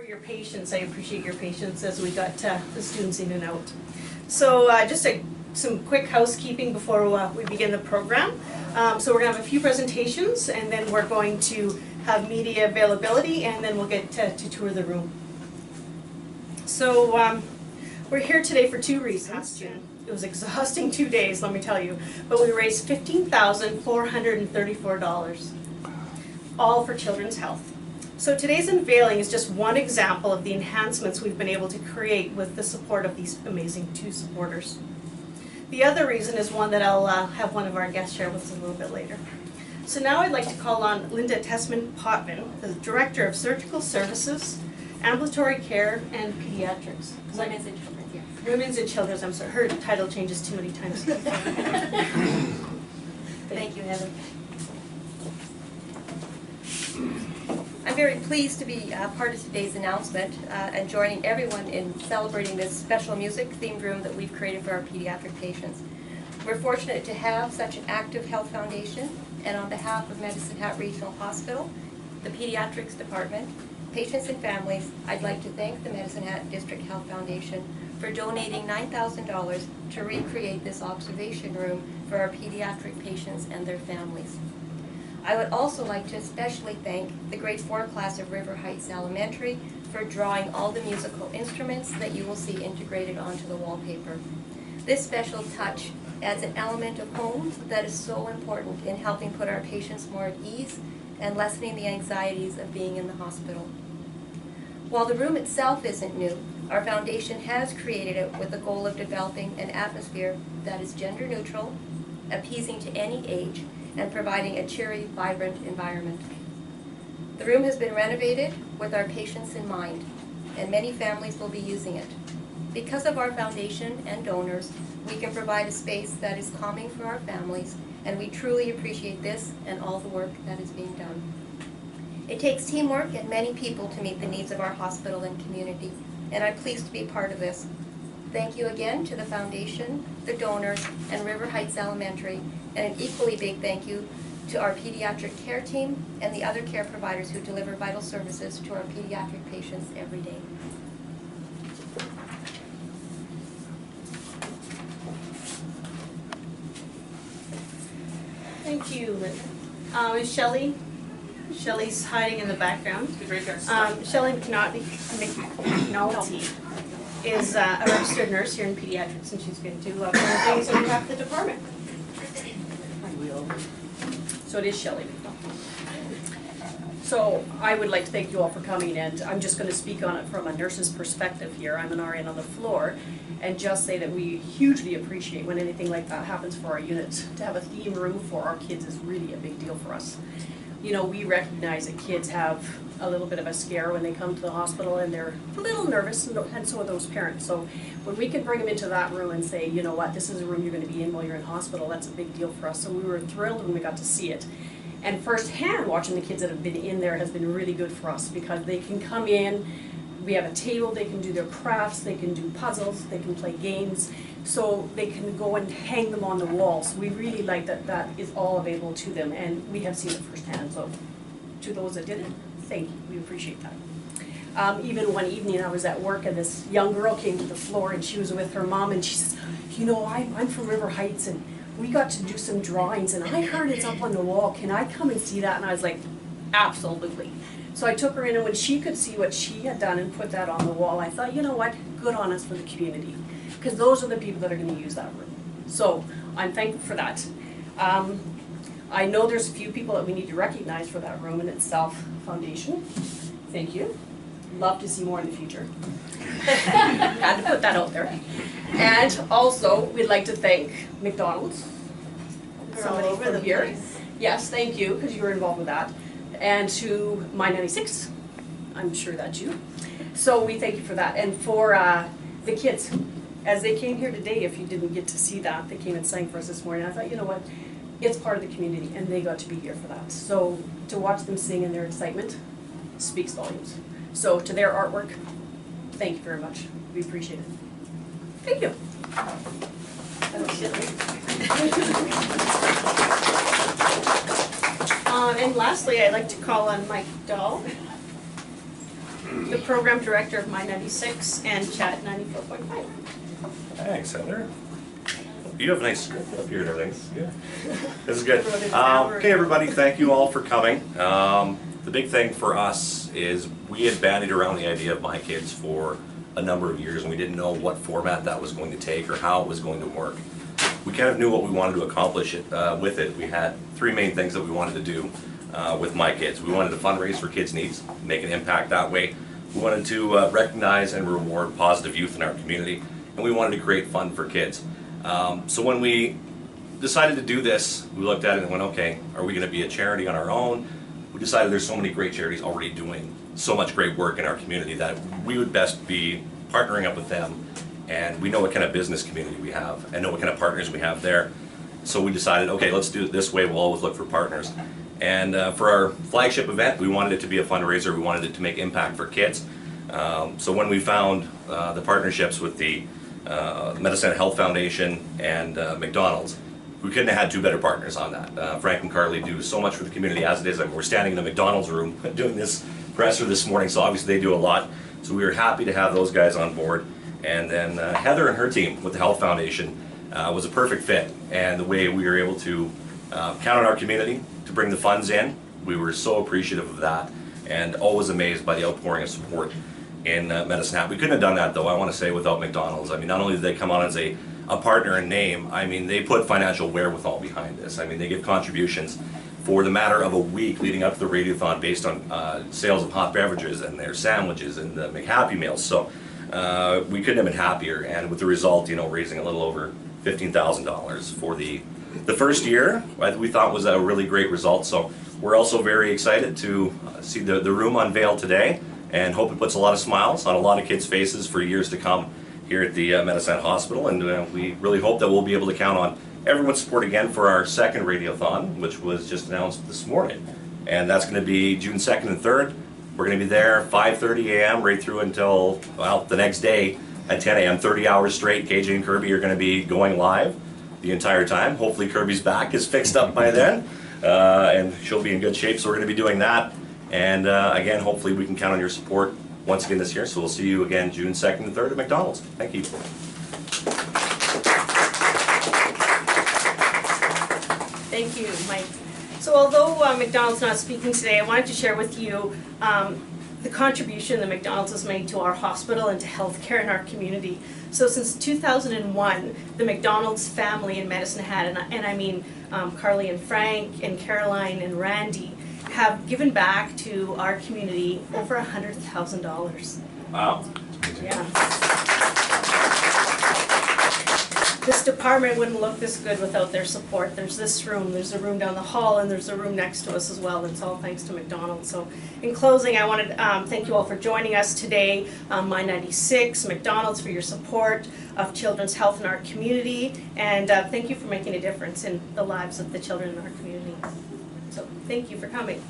your patience. I appreciate your patience as we got the students in and out. So just some quick housekeeping before we begin the program. So we're going to have a few presentations, and then we're going to have media availability, and then we'll get to tour the room. So we're here today for two reasons. It was exhausting 2 days, let me tell you, but we raised $15,434, all for children's health. So today's unveiling is just one example of the enhancements we've been able to create with the support of these amazing two supporters. The other reason is one that I'll have one of our guests share with us a little bit later. So now I'd like to call on Linda Tessman-Potvin, the Director of Surgical Services, Ambulatory Care, and Pediatrics. Women's and Children's, yes. Women's and Children's, I'm sorry, her title changes too many times. Thank you, Heather. I'm very pleased to be part of today's announcement and joining everyone in celebrating this special music-themed room that we've created for our pediatric patients. We're fortunate to have such an active health foundation, and on behalf of Medicine Hat Regional Hospital, the Pediatrics Department, patients and families, I'd like to thank the Medicine Hat District Health Foundation for donating $9,000 to recreate this observation room for our pediatric patients and their families. I would also like to especially thank the grade 4 class of River Heights Elementary for drawing all the musical instruments that you will see integrated onto the wallpaper. This special touch adds an element of home that is so important in helping put our patients more at ease and lessening the anxieties of being in the hospital. While the room itself isn't new, our foundation has created it with the goal of developing an atmosphere that is gender neutral, appeasing to any age, and providing a cheery, vibrant environment. The room has been renovated with our patients in mind, and many families will be using it. Because of our foundation and donors, we can provide a space that is calming for our families, and we truly appreciate this and all the work that is being done. It takes teamwork and many people to meet the needs of our hospital and community, and I'm pleased to be part of this. Thank you again to the foundation, the donors, and River Heights Elementary, and an equally big thank you to our pediatric care team and the other care providers who deliver vital services to our pediatric patients every day. Thank you, Linda. Is Shelley's hiding in the background. Shelley McNulty is a registered nurse here in pediatrics, and she's going to do things on behalf of the department. So it is Shelley. So I would like to thank you all for coming, and I'm just going to speak on it from a nurse's perspective here. I'm an RN on the floor, and just say that we hugely appreciate when anything like that happens for our unit. To have a theme room for our kids is really a big deal for us. You know, we recognize that kids have a little bit of a scare when they come to the hospital, and they're a little nervous, and so are those parents. So when we can bring them into that room and say, you know what, this is a room you're going to be in while you're in hospital, that's a big deal for us. So we were thrilled when we got to see it. And firsthand, watching the kids that have been in there has been really good for us, because they can come in, we have a table, they can do their crafts, they can do puzzles, they can play games, so they can go and hang them on the wall. So we really like that that is all available to them, and we have seen it firsthand. So to those that did it, thank you, we appreciate that. Even one evening I was at work, and this young girl came to the floor, and she was with her mom, and she says, you know, I'm from River Heights, and we got to do some drawings, and I heard it's up on the wall. Can I come and see that? And I was like, absolutely. So I took her in, and when she could see what she had done and put that on the wall, I thought, you know what, good on us for the community, because those are the people that are going to use that room. So I'm thankful for that. I know there's a few people that we need to recognize for that room in itself. Foundation, thank you. Love to see more in the future. Had to put that out there. And also, we'd like to thank McDonald's. Somebody over from the here. place. Yes, thank you, because you were involved with that. And to My 96, I'm sure that's you. So we thank you for that. And for the kids, as they came here today, if you didn't get to see that, they came and sang for us this morning. I thought, you know what, it's part of the community, and they got to be here for that. So to watch them sing and their excitement speaks volumes. So to their artwork, thank you very much. We appreciate it. Thank you. And lastly, I'd like to call on Mike Dahl. the program director of My 96 and Chat 94.5. Thanks, Heather. You have a nice script up here and everything. Yeah. This is good. Wrote it down. Okay, everybody, thank you all for coming. The big thing for us is we had bandied around the idea of My Kids for a number of years, and we didn't know what format that was going to take or how it was going to work. We kind of knew what we wanted to accomplish with it. We had three main things that we wanted to do with My Kids. We wanted to fundraise for kids' needs, make an impact that way. We wanted to recognize and reward positive youth in our community, and we wanted to create fun for kids. So when we decided to do this, we looked at it and went, okay, are we going to be a charity on our own? We decided there's so many great charities already doing so much great work in our community that we would best be partnering up with them, and we know what kind of business community we have and know what kind of partners we have there. So we decided, okay, let's do it this way. We'll always look for partners. And for our flagship event, we wanted it to be a fundraiser. We wanted it to make impact for kids. So when we found the partnerships with the Medicine Health Foundation and McDonald's, we couldn't have had two better partners on that. Frank and Carly do so much for the community as it is. I mean, we're standing in the McDonald's room doing this presser this morning, so obviously they do a lot. So we were happy to have those guys on board. And then Heather and her team with the Health Foundation was a perfect fit. And the way we were able to count on our community to bring the funds in, we were so appreciative of that and always amazed by the outpouring of support in Medicine Hat. We couldn't have done that, though, I want to say, without McDonald's. I mean, not only did they come on as a partner in name, I mean, they put financial wherewithal behind this. I mean, they give contributions for the matter of a week leading up to the Radiothon based on sales of hot beverages and their sandwiches and the McHappy meals. So we couldn't have been happier, and with the result, you know, raising a little over $15,000 for the first year, we thought was a really great result. So we're also very excited to see the room unveiled today, and hope it puts a lot of smiles on a lot of kids' faces for years to come here at the Medicine Hospital. And we really hope that we'll be able to count on everyone's support again for our second Radiothon, which was just announced this morning. And that's going to be June 2nd and 3rd. We're going to be there 5:30 a.m. right through until, well, the next day at 10 a.m. 30 hours straight. KJ and Kirby are going to be going live the entire time. Hopefully Kirby's back is fixed up by then, and she'll be in good shape, so we're going to be doing that. And again, hopefully we can count on your support once again this year. So we'll see you again June 2nd and 3rd at McDonald's. Thank you. Thank you, Mike. So although McDonald's not speaking today, I wanted to share with you the contribution that McDonald's has made to our hospital and to healthcare in our community. So since 2001, the McDonald's family in Medicine Hat, and I mean Carly and Frank and Caroline and Randy, have given back to our community over $100,000. Wow. Yeah. This department wouldn't look this good without their support. There's this room, there's a room down the hall, and there's a room next to us as well. It's all thanks to McDonald's. So in closing, I want to thank you all for joining us today. My 96, McDonald's for your support of children's health in our community, and thank you for making a difference in the lives of the children in our community. So thank you for coming.